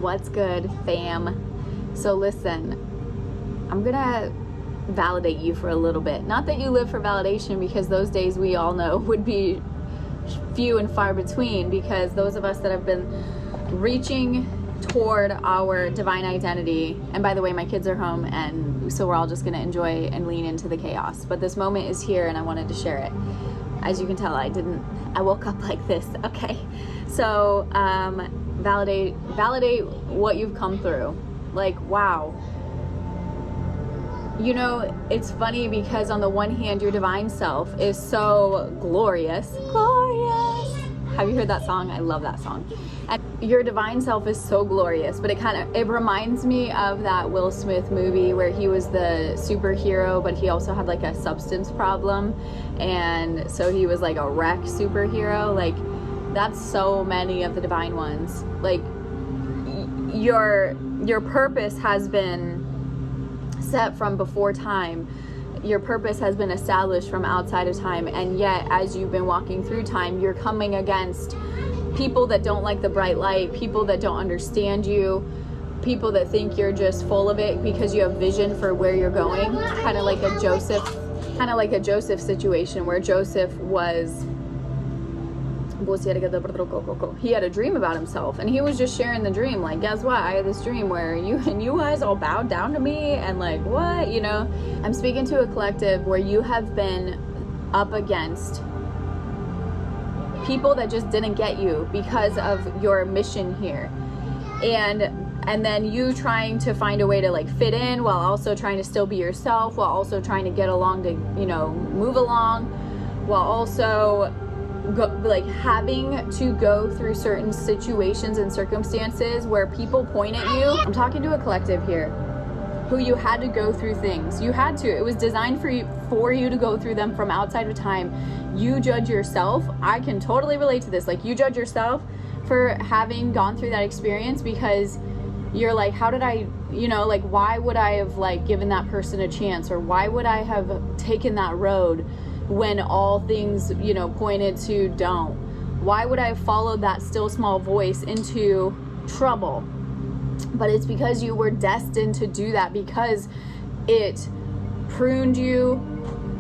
What's good, fam? So listen, I'm gonna validate you for a little bit. Not that you live for validation, because those days we all know would be few and far between, because those of us that have been reaching toward our divine identity, and by the way, my kids are home, and so we're all just gonna enjoy and lean into the chaos. But this moment is here and I wanted to share it. As you can tell, I woke up like this, okay? So validate what you've come through. Like, wow. You know, it's funny because on the one hand, your divine self is so glorious. Have you heard that song? I love that song. And your divine self is so glorious, but it reminds me of that Will Smith movie where he was the superhero, but he also had like a substance problem. And so he was like a wreck superhero. Like, that's so many of the divine ones. Like, your purpose has been set from before time. Your purpose has been established from outside of time, and yet as you've been walking through time, you're coming against people that don't like the bright light, people that don't understand you, people that think you're just full of it because you have vision for where you're going. Kind of like a Joseph situation, where Joseph was, he had a dream about himself, and he was just sharing the dream, like, guess what, I had this dream where you guys all bowed down to me, and like, what, you know? I'm speaking to a collective where you have been up against people that just didn't get you because of your mission here, and then you trying to find a way to like fit in while also trying to still be yourself, while also trying to get along, to, you know, move along, while also having to go through certain situations and circumstances where people point at you. I'm talking to a collective here who you had to go through things. You had to. It was designed for you to go through them from outside of time. You judge yourself. I can totally relate to this. Like, you judge yourself for having gone through that experience, because you're like, how did I, you know, like, why would I have like given that person a chance, or why would I have taken that road when all things, you know, pointed to don't? Why would I have followed that still small voice into trouble? But it's because you were destined to do that, because it pruned you,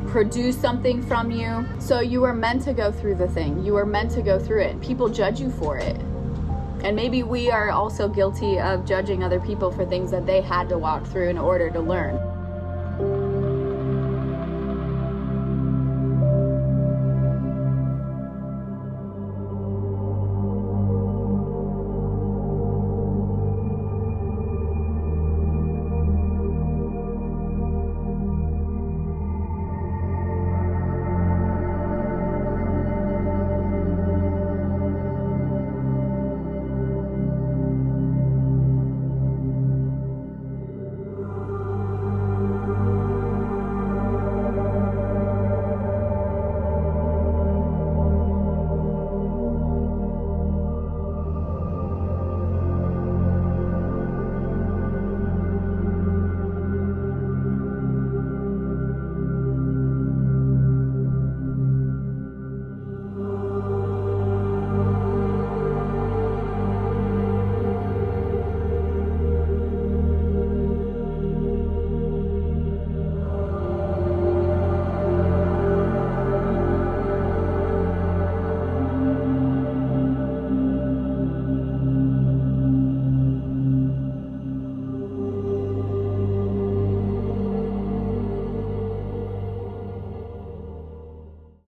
produced something from you. So you were meant to go through the thing. You were meant to go through it. People judge you for it. And maybe we are also guilty of judging other people for things that they had to walk through in order to learn.